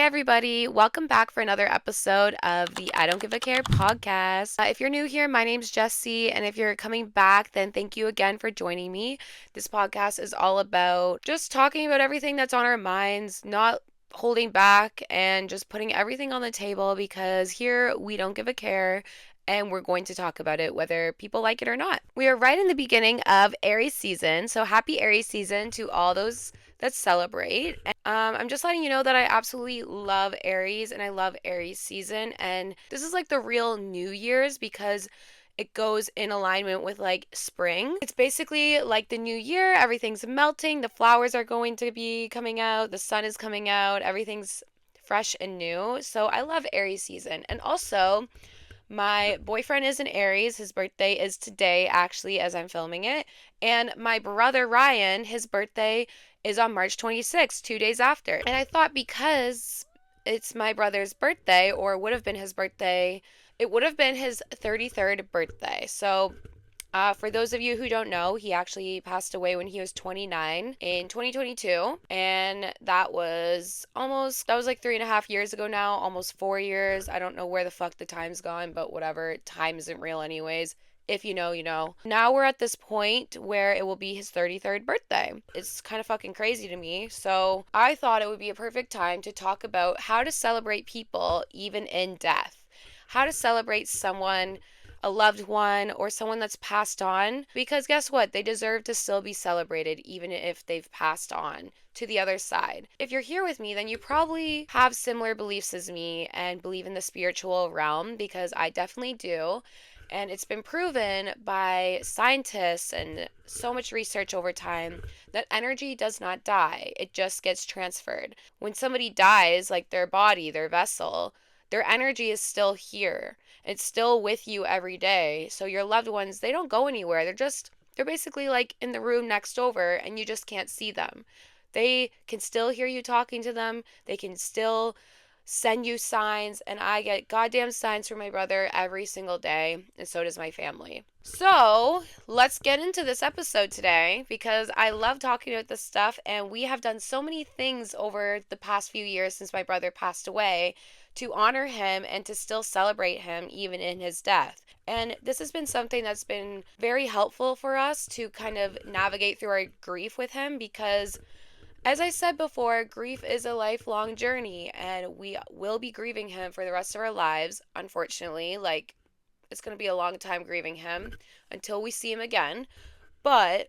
everybody. Welcome back for another episode of the I Don't Give a Care podcast. If you're new here, my name's Jessie, and if you're coming back, then thank you again for joining me. This podcast is all about just talking about everything that's on our minds, not holding back, and just putting everything on the table because here we don't give a care. And we're going to talk about it whether people like it or not. We are right in the beginning of Aries season, so happy Aries season to all those that celebrate. I'm just letting you know that I absolutely love Aries and I love Aries season. And this is like the real New Year's because it goes in alignment with like spring. It's basically like the new year, everything's melting, the flowers are going to be coming out, the sun is coming out, everything's fresh and new. So I love Aries season. And also, my boyfriend is an Aries. His birthday is today, actually, as I'm filming it. And my brother Ryan, his birthday is on March 26th, 2 days after. And I thought because it's my brother's birthday, or would have been his birthday, it would have been his 33rd birthday. So for those of you who don't know, he actually passed away when he was 29 in 2022. And that was like 3.5 years ago now, almost 4 years. I don't know where the fuck the time's gone, but whatever. Time isn't real, anyways. If you know, you know. Now we're at this point where it will be his 33rd birthday. It's kind of fucking crazy to me. So I thought it would be a perfect time to talk about how to celebrate people even in death. How to celebrate someone, a loved one, or someone that's passed on, because guess what? They deserve to still be celebrated even if they've passed on to the other side. If you're here with me, then you probably have similar beliefs as me and believe in the spiritual realm, because I definitely do. And it's been proven by scientists and so much research over time that energy does not die, it just gets transferred. When somebody dies, like their body, their vessel, their energy is still here. It's still with you every day. So your loved ones, they don't go anywhere. They're basically like in the room next over and you just can't see them. They can still hear you talking to them. They can still send you signs, and I get goddamn signs from my brother every single day, and so does my family. So, let's get into this episode today because I love talking about this stuff, and we have done so many things over the past few years since my brother passed away to honor him and to still celebrate him even in his death. And this has been something that's been very helpful for us to kind of navigate through our grief with him because as I said before, grief is a lifelong journey, and we will be grieving him for the rest of our lives, unfortunately. Like, it's going to be a long time grieving him until we see him again. But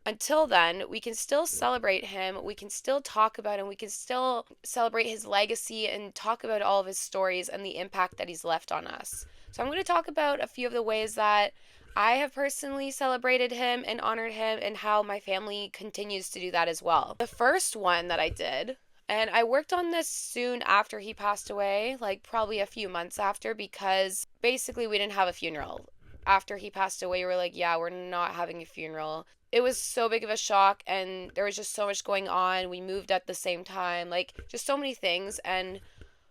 until then, we can still celebrate him. We can still talk about him. We can still celebrate his legacy and talk about all of his stories and the impact that he's left on us. So, I'm going to talk about a few of the ways that I have personally celebrated him and honored him, and how my family continues to do that as well. The first one that I did, and I worked on this soon after he passed away, like probably a few months after, because basically we didn't have a funeral. After he passed away, we were like, yeah, we're not having a funeral. It was so big of a shock, and there was just so much going on. We moved at the same time, like just so many things, and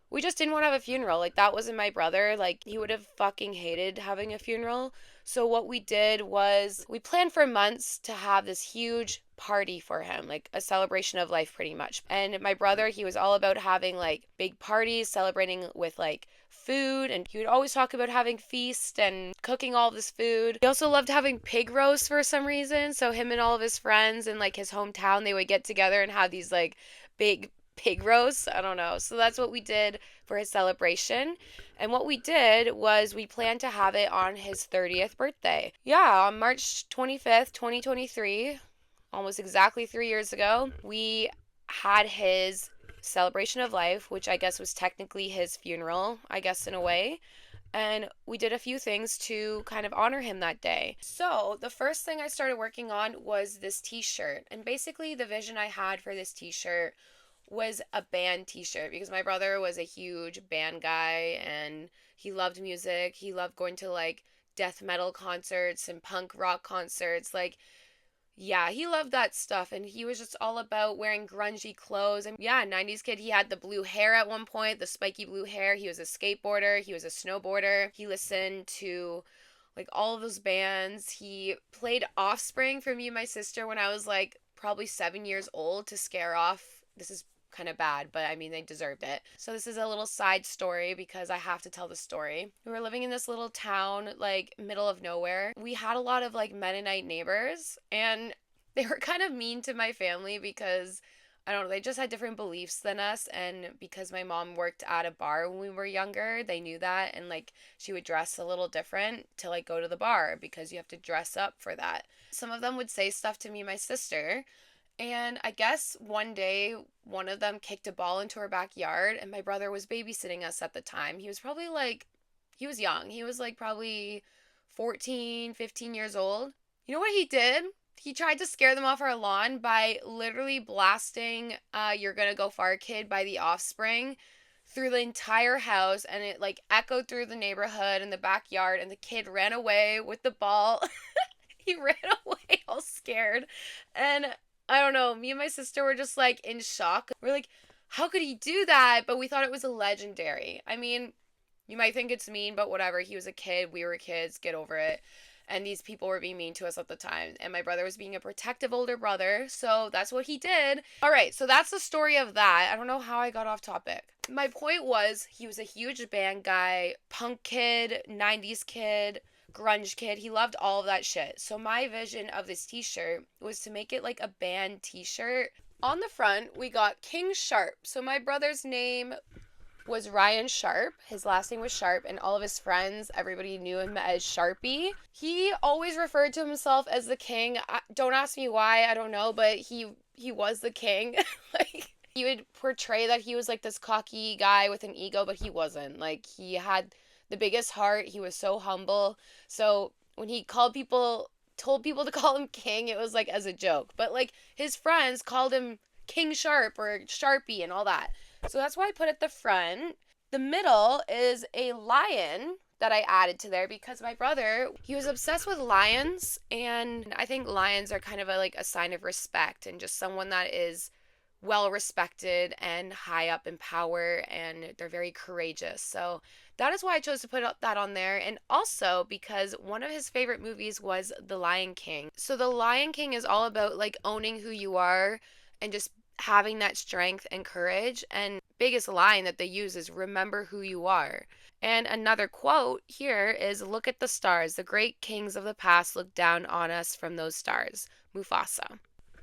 we just didn't want to have a funeral. Like, that wasn't my brother. Like, he would have fucking hated having a funeral. So what we did was we planned for months to have this huge party for him, like a celebration of life pretty much. And my brother, he was all about having like big parties, celebrating with like food, and he would always talk about having feast and cooking all this food. He also loved having pig roast for some reason. So him and all of his friends in like his hometown, they would get together and have these like big pig roast. I don't know. So that's what we did for his celebration. And what we did was we planned to have it on his 30th birthday. Yeah, on March 25th, 2023, almost exactly 3 years ago, we had his celebration of life, which I guess was technically his funeral, I guess, in a way. And we did a few things to kind of honor him that day. So, the first thing I started working on was this t shirt. And basically, the vision I had for this t shirt was a band t-shirt because my brother was a huge band guy and he loved music. He loved going to like death metal concerts and punk rock concerts. Like, yeah, he loved that stuff, and he was just all about wearing grungy clothes. And yeah, 90s kid. He had the blue hair at one point, the spiky blue hair. He was a skateboarder, he was a snowboarder. He listened to like all of those bands. He played Offspring for me and my sister when I was like probably 7 years old to scare off, this is kind of bad, but I mean, they deserved it. So this is a little side story because I have to tell the story. We were living in this little town, like middle of nowhere. We had a lot of like Mennonite neighbors, and they were kind of mean to my family because I don't know, they just had different beliefs than us. And because my mom worked at a bar when we were younger, they knew that. And like she would dress a little different to like go to the bar because you have to dress up for that. Some of them would say stuff to me and my sister. And I guess one day one of them kicked a ball into her backyard, and my brother was babysitting us at the time. He was probably like, he was young. He was like probably 14, 15 years old. You know what he did? He tried to scare them off our lawn by literally blasting You're Gonna Go Far Kid by The Offspring through the entire house, and it like echoed through the neighborhood and the backyard, and the kid ran away with the ball. He ran away all scared. And I don't know, me and my sister were just like in shock. We're like, how could he do that? But we thought it was a legendary. I mean, you might think it's mean, but whatever. He was a kid. We were kids. Get over it. And these people were being mean to us at the time. And my brother was being a protective older brother. So that's what he did. All right. So that's the story of that. I don't know how I got off topic. My point was he was a huge band guy, punk kid, 90s kid, grunge kid. He loved all of that shit. So my vision of this t-shirt was to make it like a band t-shirt. On the front, we got King Sharp. So my brother's name was Ryan Sharp. His last name was Sharp, and all of his friends, everybody knew him as Sharpie. He always referred to himself as the king. Don't ask me why, I don't know, but he was the king. Like, he would portray that he was like this cocky guy with an ego, but he wasn't. Like, he had the biggest heart. He was so humble. So when he told people to call him king, it was like as a joke. But like his friends called him King Sharp or Sharpie and all that. So that's why I put at the front. The middle is a lion that I added to there because my brother, he was obsessed with lions, and I think lions are kind of like a sign of respect and just someone that is well respected and high up in power, and they're very courageous. So that is why I chose to put that on there. And also because one of his favorite movies was The Lion King. So The Lion King is all about like owning who you are and just having that strength and courage. And biggest line that they use is remember who you are. And another quote here is look at the stars. The great kings of the past look down on us from those stars. Mufasa.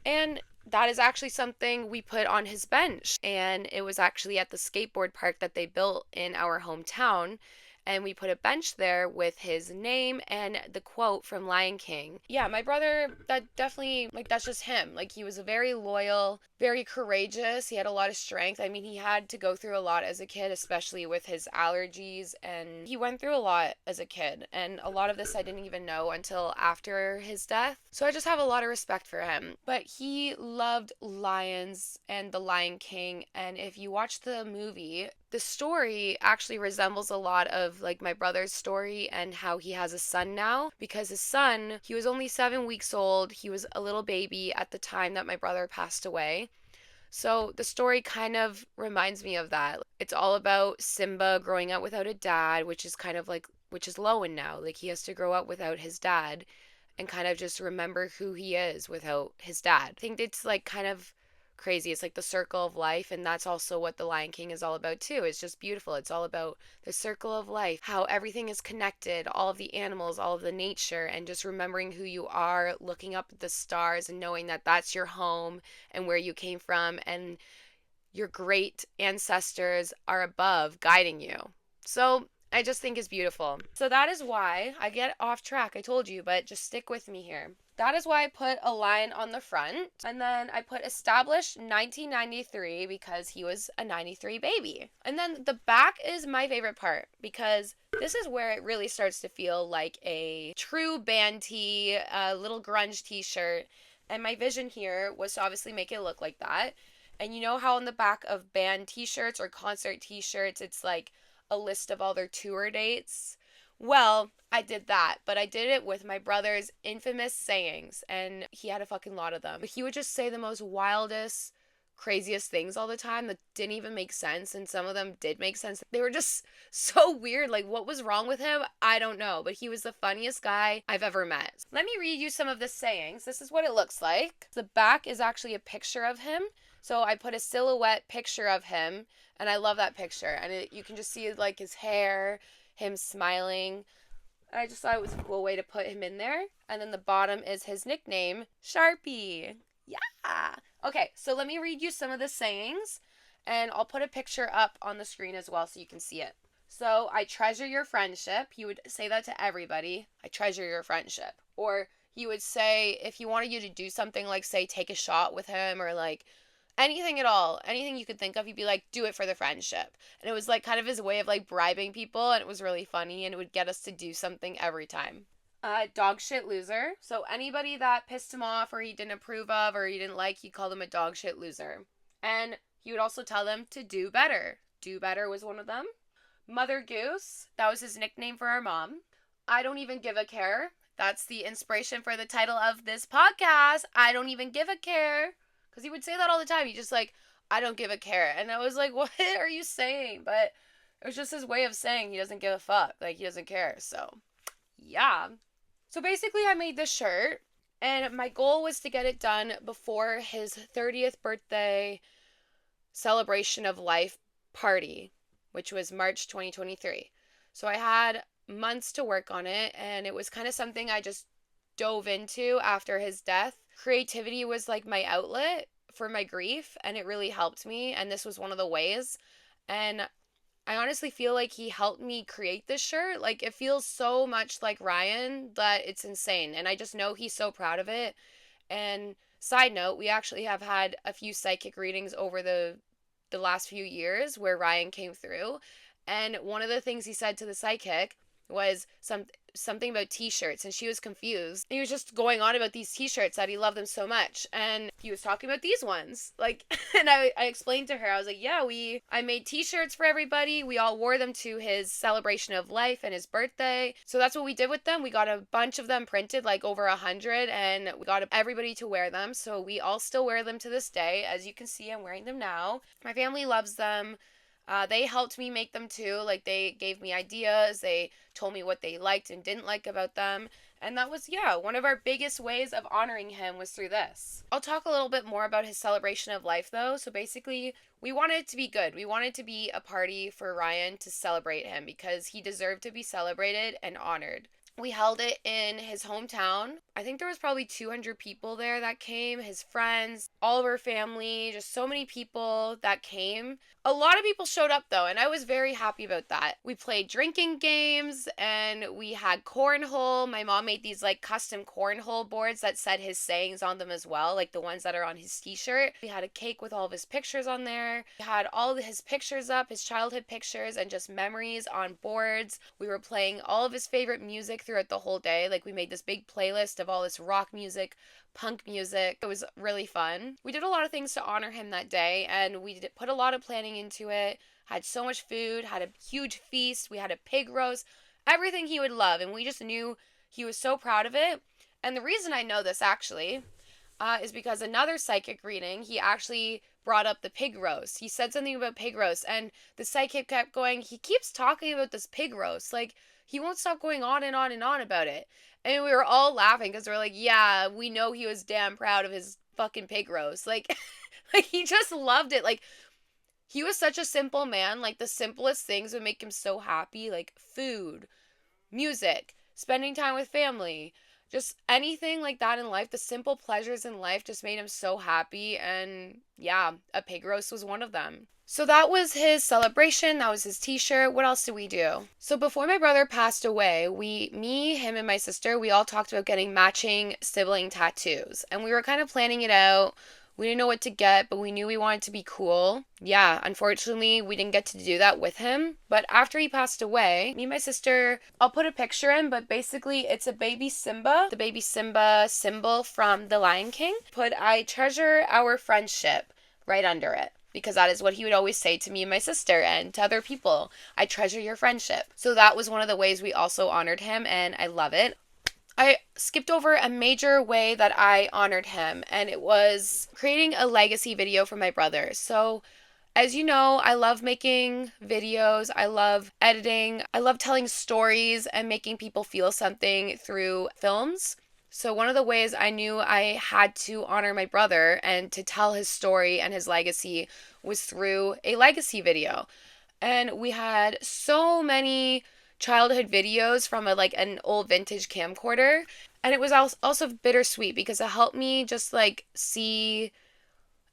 And that is actually something we put on his bench. And it was actually at the skateboard park that they built in our hometown. And we put a bench there with his name and the quote from Lion King. Yeah, my brother, that definitely, like, that's just him. Like, he was a very loyal, very courageous. He had a lot of strength. I mean, he had to go through a lot as a kid, especially with his allergies. And he went through a lot as a kid. And a lot of this I didn't even know until after his death. So I just have a lot of respect for him. But he loved lions and the Lion King. And if you watch the movie, the story actually resembles a lot of like my brother's story and how he has a son now, because his son, he was only 7 weeks old. He was a little baby at the time that my brother passed away. So the story kind of reminds me of that. It's all about Simba growing up without a dad, which is kind of like, which is Lowen now. Like he has to grow up without his dad and kind of just remember who he is without his dad. I think it's like kind of crazy. It's like the circle of life, and that's also what The Lion King is all about too. It's just beautiful. It's all about the circle of life, how everything is connected, all of the animals, all of the nature, and just remembering who you are, looking up at the stars and knowing that that's your home and where you came from, and your great ancestors are above guiding you. So I just think is beautiful. So that is why I get off track. I told you, but just stick with me here. That is why I put a line on the front. And then I put established 1993 because he was a 93 baby. And then the back is my favorite part because this is where it really starts to feel like a true band tee, a little grunge t-shirt. And my vision here was to obviously make it look like that. And you know how on the back of band t-shirts or concert t-shirts, it's like a list of all their tour dates? Well, I did that, but I did it with my brother's infamous sayings, and he had a fucking lot of them. He would just say the most wildest, craziest things all the time that didn't even make sense, and some of them did make sense. They were just so weird. Like, what was wrong with him? I don't know, but he was the funniest guy I've ever met. Let me read you some of the sayings. This is what it looks like. The back is actually a picture of him. So I put a silhouette picture of him, and I love that picture. And you can just see like his hair, him smiling. I just thought it was a cool way to put him in there. And then the bottom is his nickname, Sharpie. Yeah. Okay, so let me read you some of the sayings, and I'll put a picture up on the screen as well so you can see it. So, I treasure your friendship. He would say that to everybody. I treasure your friendship. Or he would say, if he wanted you to do something like, say, take a shot with him, or like anything at all, anything you could think of, he'd be like, do it for the friendship. And it was like kind of his way of like bribing people, and it was really funny, and it would get us to do something every time. Dog shit loser. So anybody that pissed him off or he didn't approve of or he didn't like, he called them a dog shit loser. And he would also tell them to do better. Do better was one of them. Mother Goose. That was his nickname for our mom. I don't even give a care. That's the inspiration for the title of this podcast. I don't even give a care. Because he would say that all the time. He just like, I don't give a care. And I was like, what are you saying? But it was just his way of saying he doesn't give a fuck. Like, he doesn't care. So, yeah. So basically, I made this shirt, and my goal was to get it done before his 30th birthday celebration of life party, which was March 2023. So I had months to work on it, and it was kind of something I just dove into after his death. Creativity was like my outlet for my grief, and it really helped me, and this was one of the ways. And I honestly feel like he helped me create this shirt. Like, it feels so much like Ryan that it's insane. And I just know he's so proud of it. And side note, we actually have had a few psychic readings over the last few years where Ryan came through. And one of the things he said to the psychic was something about t-shirts, and she was confused. He was just going on about these t-shirts that he loved them so much, and he was talking about these ones, like, and I explained to her, I was like, yeah, I made t-shirts for everybody, we all wore them to his celebration of life and his birthday, so that's what we did with them. We got a bunch of them printed, like over 100, and we got everybody to wear them, so we all still wear them to this day. As you can see, I'm wearing them now. My family loves them. They helped me make them too. Like, they gave me ideas. They told me what they liked and didn't like about them. And that was, yeah, one of our biggest ways of honoring him was through this. I'll talk a little bit more about his celebration of life, though. So basically, we wanted it to be good. We wanted to be a party for Ryan to celebrate him because he deserved to be celebrated and honored. We held it in his hometown. I think there was probably 200 people there that came, his friends, all of our family, just so many people that came. A lot of people showed up though, and I was very happy about that. We played drinking games and we had cornhole. My mom made these like custom cornhole boards that said his sayings on them as well, like the ones that are on his t-shirt. We had a cake with all of his pictures on there. We had all of his pictures up, his childhood pictures and just memories on boards. We were playing all of his favorite music throughout the whole day. Like, we made this big playlist of all this rock music, punk music. It was really fun. We did a lot of things to honor him that day, and we put a lot of planning into it. Had so much food, had a huge feast. We had a pig roast, everything he would love, and we just knew he was so proud of it. And the reason I know this actually is because another psychic reading, he actually brought up the pig roast. He said something about pig roast, and the psychic kept going, he keeps talking about this pig roast. Like, he won't stop going on and on and on about it. And we were all laughing because we're like, yeah, we know he was damn proud of his fucking pig roast. Like, like, he just loved it. Like, he was such a simple man. Like, the simplest things would make him so happy. Like, food, music, spending time with family, just anything like that in life. The simple pleasures in life just made him so happy. And yeah, a pig roast was one of them. So that was his celebration. That was his t-shirt. What else did we do? So before my brother passed away, me, him, and my sister, we all talked about getting matching sibling tattoos. And we were kind of planning it out. We didn't know what to get, but we knew we wanted to be cool. Yeah, unfortunately, we didn't get to do that with him. But after he passed away, me and my sister, I'll put a picture in, but basically it's a baby Simba, the baby Simba symbol from The Lion King. Put I treasure our friendship right under it, because that is what he would always say to me and my sister and to other people. I treasure your friendship. So that was one of the ways we also honored him, and I love it. I skipped over a major way that I honored him, and it was creating a legacy video for my brother. So, as you know, I love making videos, I love editing, I love telling stories and making people feel something through films. So, one of the ways I knew I had to honor my brother and to tell his story and his legacy was through a legacy video. And we had so many childhood videos from an old vintage camcorder, and it was also bittersweet because it helped me just like see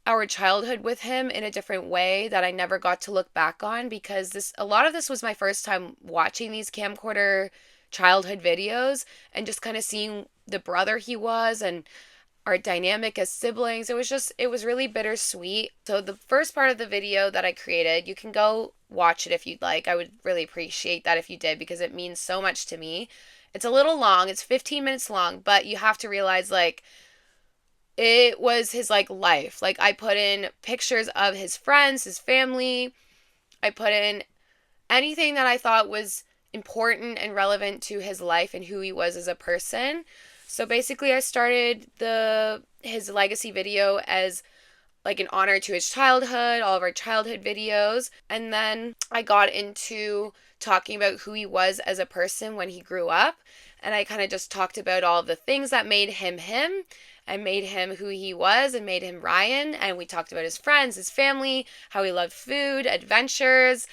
our childhood with him in a different way that I never got to look back on, because this a lot of this was my first time watching these camcorder childhood videos and just kind of seeing the brother he was and our dynamic as siblings. It was really bittersweet. So the first part of the video that I created, you can go watch it if you'd like. I would really appreciate that if you did, because it means so much to me. It's a little long. It's 15 minutes long, but you have to realize like it was his like life. Like I put in pictures of his friends, his family. I put in anything that I thought was important and relevant to his life and who he was as a person. So basically I started the his legacy video as like an honor to his childhood, all of our childhood videos, and then I got into talking about who he was as a person when he grew up, and I kind of just talked about all of the things that made him him and made him who he was and made him Ryan, and we talked about his friends, his family, how he loved food, adventures,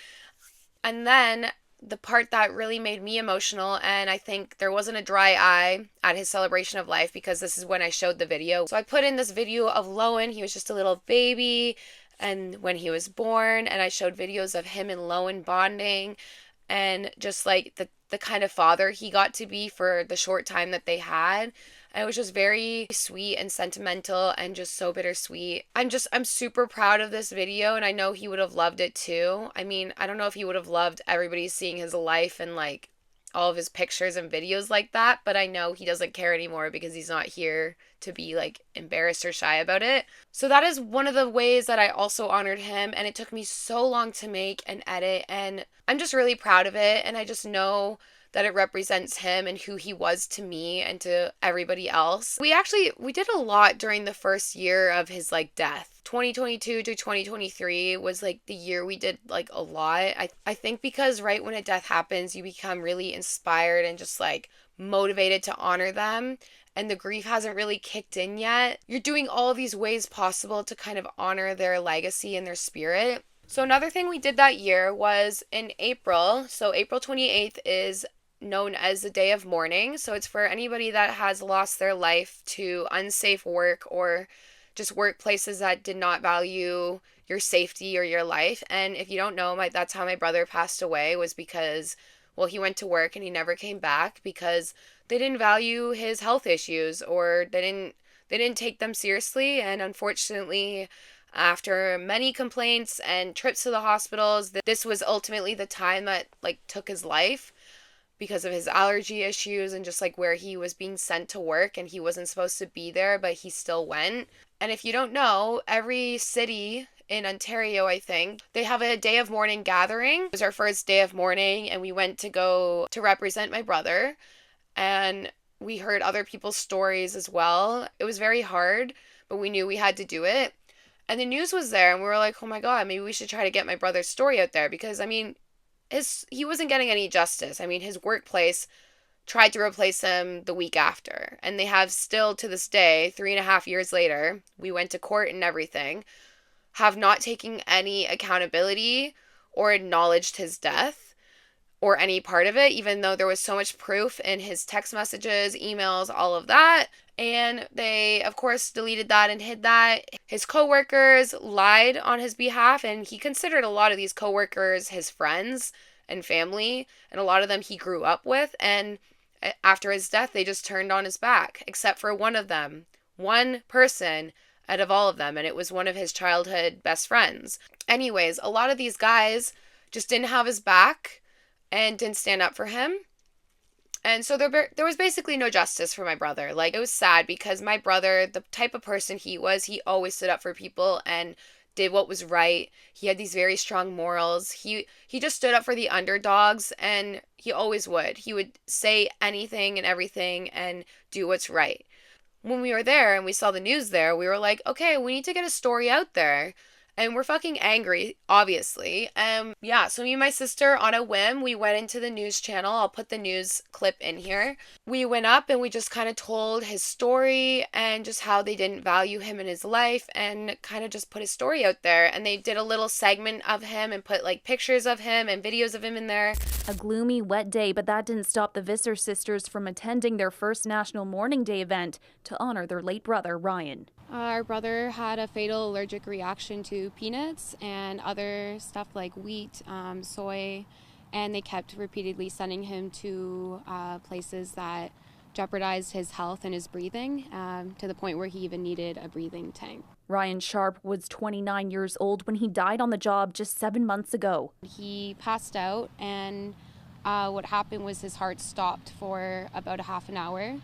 and then the part that really made me emotional, and I think there wasn't a dry eye at his celebration of life because this is when I showed the video. So I put in this video of Lowen. He was just a little baby, and when he was born, and I showed videos of him and Lowen bonding, and just like the kind of father he got to be for the short time that they had. And it was just very sweet and sentimental and just so bittersweet. I'm super proud of this video, and I know he would have loved it too. I mean, I don't know if he would have loved everybody seeing his life and like all of his pictures and videos like that, but I know he doesn't care anymore because he's not here to be like embarrassed or shy about it. So that is one of the ways that I also honored him, and it took me so long to make and edit, and I'm just really proud of it, and I just know that it represents him and who he was to me and to everybody else. We did a lot during the first year of his like death. 2022 to 2023 was like the year we did like a lot. I think because right when a death happens, you become really inspired and just like motivated to honor them, and the grief hasn't really kicked in yet. You're doing all of these ways possible to kind of honor their legacy and their spirit. So another thing we did that year was in April. So April 28th is known as the day of mourning. So it's for anybody that has lost their life to unsafe work or just workplaces that did not value your safety or your life. And if you don't know, that's how my brother passed away, was because, well, he went to work and he never came back because they didn't value his health issues, or they didn't take them seriously. And unfortunately, after many complaints and trips to the hospitals, this was ultimately the time that like took his life, because of his allergy issues and just like where he was being sent to work, and he wasn't supposed to be there, but he still went. And if you don't know, every city in Ontario, I think, they have a day of mourning gathering. It was our first day of mourning, and we went to go to represent my brother, and we heard other people's stories as well. It was very hard, but we knew we had to do it. And the news was there, and we were like, oh my God, maybe we should try to get my brother's story out there, because I mean, he wasn't getting any justice. I mean, his workplace tried to replace him the week after, and they have still to this day, 3.5 years later, we went to court and everything, have not taken any accountability or acknowledged his death or any part of it, even though there was so much proof in his text messages, emails, all of that. And they, of course, deleted that and hid that. His coworkers lied on his behalf, and he considered a lot of these coworkers his friends and family, and a lot of them he grew up with. And after his death, they just turned on his back, except for one of them, one person out of all of them, and it was one of his childhood best friends. Anyways, a lot of these guys just didn't have his back and didn't stand up for him. And so there was basically no justice for my brother. Like, it was sad because my brother, the type of person he was, he always stood up for people and did what was right. He had these very strong morals. He just stood up for the underdogs, and he always would. He would say anything and everything and do what's right. When we were there and we saw the news there, we were like, okay, we need to get a story out there. And we're fucking angry, obviously. Yeah, so me and my sister, on a whim, we went into the news channel. I'll put the news clip in here. We went up and we just kind of told his story and just how they didn't value him in his life, and kind of just put his story out there. And they did a little segment of him and put like pictures of him and videos of him in there. A gloomy, wet day, but that didn't stop the Visser sisters from attending their first National Mourning Day event to honor their late brother, Ryan. Our brother had a fatal allergic reaction to peanuts and other stuff like wheat, soy, and they kept repeatedly sending him to places that jeopardized his health and his breathing, to the point where he even needed a breathing tank. Ryan Sharp was 29 years old when he died on the job just 7 months ago. He passed out, and what happened was his heart stopped for about a half an hour.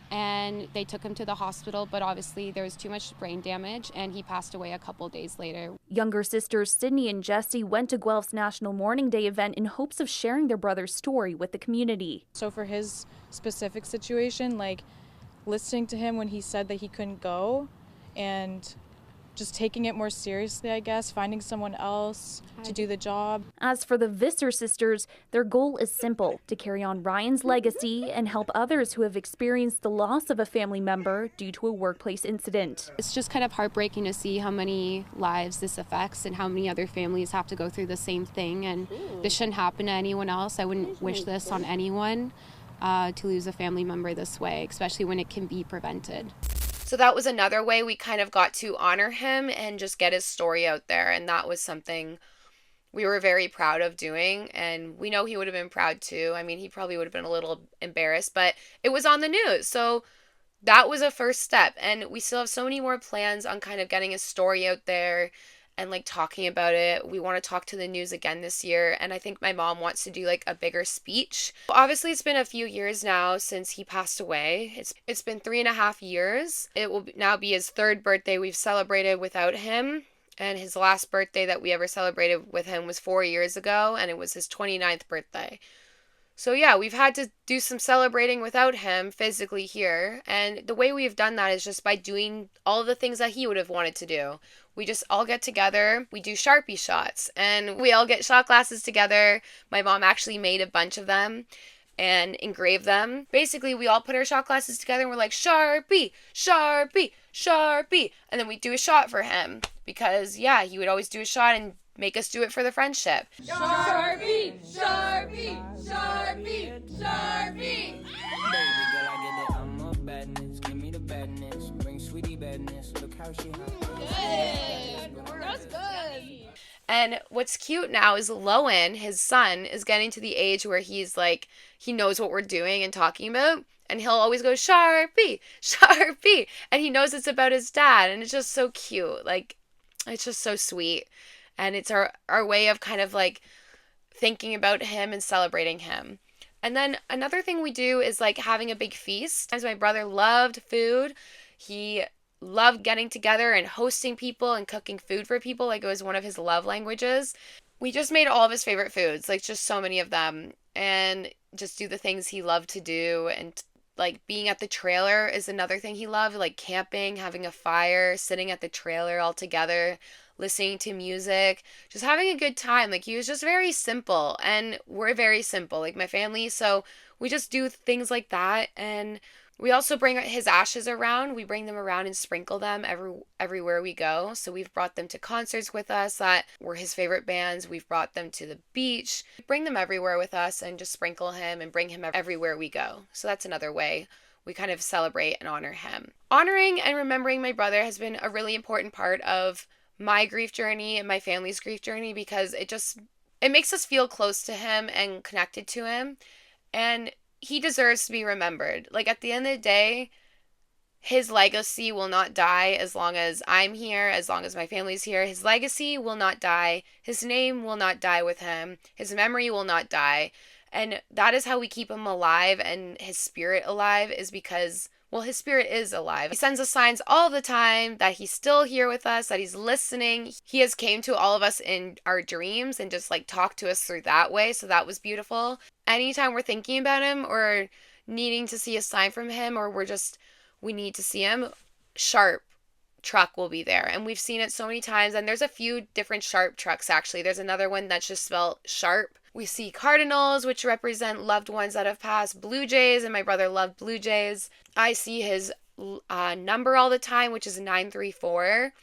And they took him to the hospital, but obviously there was too much brain damage, and he passed away a couple days later. Younger sisters Sydney and Jessie went to Guelph's National Mourning Day event in hopes of sharing their brother's story with the community. So for his specific situation, like listening to him when he said that he couldn't go, and just taking it more seriously, I guess, finding someone else to do the job. As for the Visser sisters, their goal is simple: to carry on Ryan's legacy and help others who have experienced the loss of a family member due to a workplace incident. It's just kind of heartbreaking to see how many lives this affects and how many other families have to go through the same thing. And this shouldn't happen to anyone else. I wouldn't wish this on anyone, to lose a family member this way, especially when it can be prevented. So that was another way we kind of got to honor him and just get his story out there. And that was something we were very proud of doing. And we know he would have been proud too. I mean, he probably would have been a little embarrassed, but it was on the news. So that was a first step. And we still have so many more plans on kind of getting his story out there and like talking about it. We want to talk to the news again this year, and I think my mom wants to do like a bigger speech. Obviously, it's been a few years now since he passed away. It's been 3.5 years. It will now be his 3rd birthday we've celebrated without him, and his last birthday that we ever celebrated with him was 4 years ago, and it was his 29th birthday. So yeah, we've had to do some celebrating without him physically here. And the way we've done that is just by doing all of the things that he would have wanted to do. We just all get together, we do Sharpie shots, and we all get shot glasses together. My mom actually made a bunch of them and engraved them. Basically, we all put our shot glasses together and we're like, Sharpie, Sharpie, Sharpie. And then we do a shot for him because, yeah, he would always do a shot and make us do it for the friendship. Sharpie, Sharpie, Sharpie, Sharpie. Baby girl, I get it. I'm a badness. Give me the badness. Bring sweetie badness. Look how she Good. That's good. And what's cute now is Lowen, his son, is getting to the age where he's like, he knows what we're doing and talking about. And he'll always go, Sharpie, Sharpie. And he knows it's about his dad. And it's just so cute. Like, it's just so sweet. And it's our way of kind of like thinking about him and celebrating him. And then another thing we do is like having a big feast. As my brother loved food, he loved getting together and hosting people and cooking food for people. Like it was one of his love languages. We just made all of his favorite foods, like just so many of them, and just do the things he loved to do. And like being at the trailer is another thing he loved, like camping, having a fire, sitting at the trailer all together, listening to music, just having a good time. Like he was just very simple, and we're very simple, like my family. So we just do things like that. And we also bring his ashes around. We bring them around and sprinkle them everywhere we go. So we've brought them to concerts with us that were his favorite bands. We've brought them to the beach. We bring them everywhere with us and just sprinkle him and bring him everywhere we go. So that's another way we kind of celebrate and honor him. Honoring and remembering my brother has been a really important part of my grief journey and my family's grief journey, because it makes us feel close to him and connected to him. And he deserves to be remembered. Like at the end of the day, his legacy will not die as long as I'm here, as long as my family's here. His legacy will not die. His name will not die with him. His memory will not die. And that is how we keep him alive and his spirit alive, is because, well, his spirit is alive. He sends us signs all the time that he's still here with us, that he's listening. He has came to all of us in our dreams and just like talked to us through that way. So that was beautiful. Anytime we're thinking about him or needing to see a sign from him, or we need to see him, Sharp truck will be there. And we've seen it so many times. And there's a few different sharp trucks, actually. There's another one that's just spelled sharp. We see cardinals, which represent loved ones that have passed, blue jays, and my brother loved blue jays. I see his number all the time, which is 934.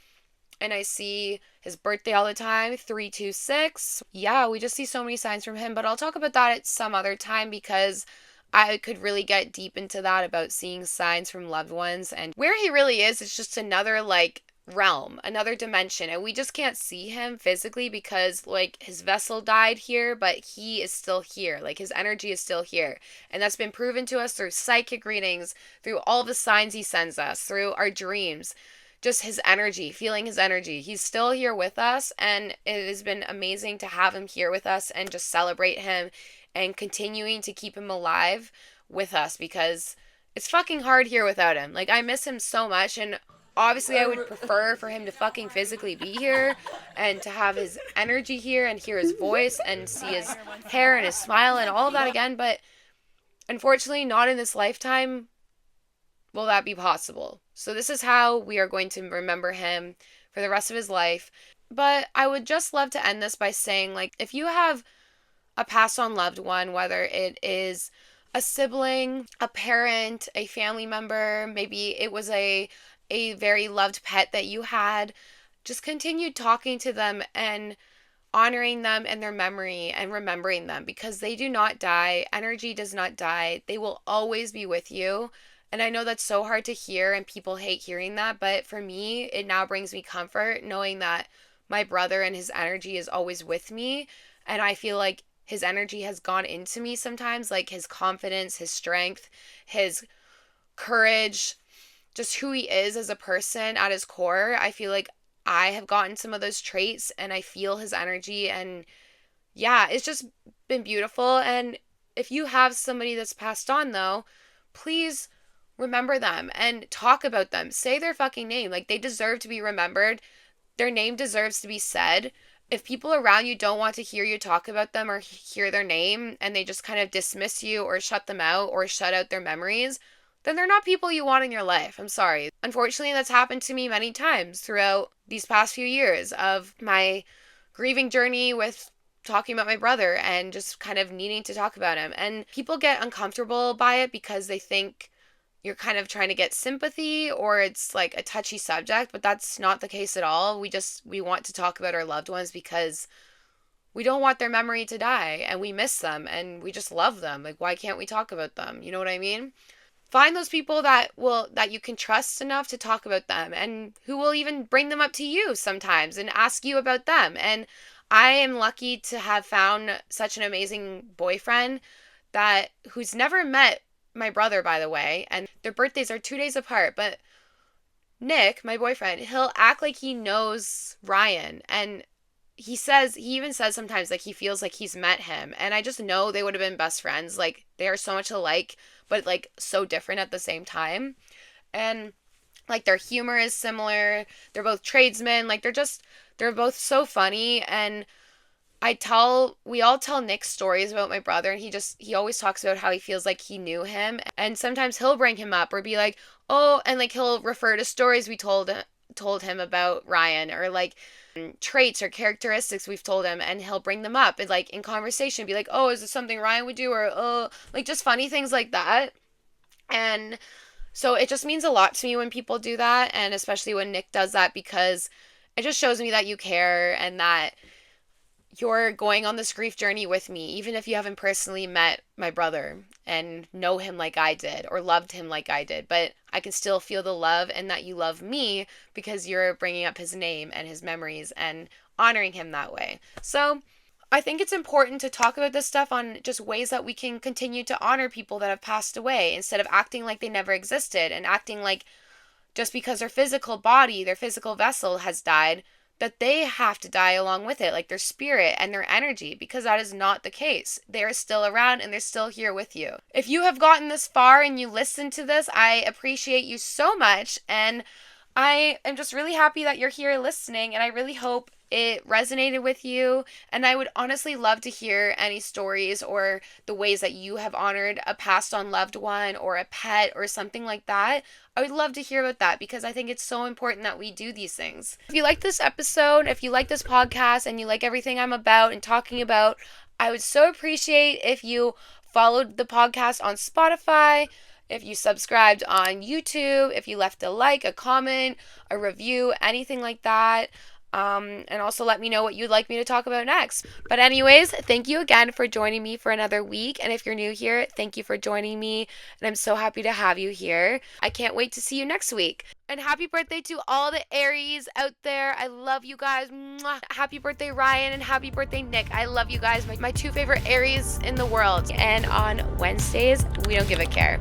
And I see his birthday all the time, 326. Yeah, we just see so many signs from him, but I'll talk about that at some other time because I could really get deep into that about seeing signs from loved ones. And where he really is, it's just another like realm, another dimension. And we just can't see him physically because like his vessel died here, but he is still here. Like his energy is still here. And that's been proven to us through psychic readings, through all the signs he sends us, through our dreams, just his energy, feeling his energy. He's still here with us, and it has been amazing to have him here with us and just celebrate him and continuing to keep him alive with us because it's fucking hard here without him. Like, I miss him so much, and obviously I would prefer for him to fucking physically be here and to have his energy here and hear his voice and see his hair and his smile and all of that again, but unfortunately not in this lifetime will that be possible. So this is how we are going to remember him for the rest of his life. But I would just love to end this by saying, like, if you have a passed on loved one, whether it is a sibling, a parent, a family member, maybe it was a very loved pet that you had, just continue talking to them and honoring them and their memory and remembering them because they do not die. Energy does not die. They will always be with you. And I know that's so hard to hear and people hate hearing that, but for me, it now brings me comfort knowing that my brother and his energy is always with me. And I feel like his energy has gone into me sometimes, like his confidence, his strength, his courage, just who he is as a person at his core. I feel like I have gotten some of those traits and I feel his energy. And yeah, it's just been beautiful. And if you have somebody that's passed on, though, please remember them and talk about them. Say their fucking name. Like, they deserve to be remembered. Their name deserves to be said. If people around you don't want to hear you talk about them or hear their name and they just kind of dismiss you or shut them out or shut out their memories, then they're not people you want in your life. I'm sorry. Unfortunately, that's happened to me many times throughout these past few years of my grieving journey with talking about my brother and just kind of needing to talk about him. And people get uncomfortable by it because they think you're kind of trying to get sympathy or it's like a touchy subject, but that's not the case at all. We want to talk about our loved ones because we don't want their memory to die and we miss them and we just love them. Like, why can't we talk about them? You know what I mean? Find those people that you can trust enough to talk about them and who will even bring them up to you sometimes and ask you about them. And I am lucky to have found such an amazing boyfriend who's never met my brother, by the way, and their birthdays are 2 days apart, but Nick, my boyfriend, he'll act like he knows Ryan, and he even says sometimes like he feels like he's met him, and I just know they would have been best friends. Like, they are so much alike but like so different at the same time. And like their humor is similar. They're both tradesmen. Like they're both so funny. And we all tell Nick stories about my brother, and he always talks about how he feels like he knew him. And sometimes he'll bring him up or be like, oh, and like he'll refer to stories we told him about Ryan, or like traits or characteristics we've told him, and he'll bring them up and like in conversation be like, oh, is this something Ryan would do? Or oh, like just funny things like that. And so it just means a lot to me when people do that, and especially when Nick does that, because it just shows me that you care and that you're going on this grief journey with me, even if you haven't personally met my brother and know him like I did or loved him like I did. But I can still feel the love and that you love me because you're bringing up his name and his memories and honoring him that way. So I think it's important to talk about this stuff on just ways that we can continue to honor people that have passed away instead of acting like they never existed and acting like just because their physical body, their physical vessel has died, that they have to die along with it, like their spirit and their energy, because that is not the case. They are still around and they're still here with you. If you have gotten this far and you listen to this, I appreciate you so much, and I am just really happy that you're here listening, and I really hope it resonated with you. And I would honestly love to hear any stories or the ways that you have honored a passed on loved one or a pet or something like that. I would love to hear about that because I think it's so important that we do these things. If you like this episode, if you like this podcast, and you like everything I'm about and talking about, I would so appreciate if you followed the podcast on Spotify, if you subscribed on YouTube, if you left a like, a comment, a review, anything like that. And also let me know what you'd like me to talk about next. But, anyways, thank you again for joining me for another week. And if you're new here, thank you for joining me. And I'm so happy to have you here. I can't wait to see you next week. And happy birthday to all the Aries out there. I love you guys. Mwah. Happy birthday, Ryan, and happy birthday, Nick. I love you guys. My two favorite Aries in the world. And on Wednesdays, we don't give a care.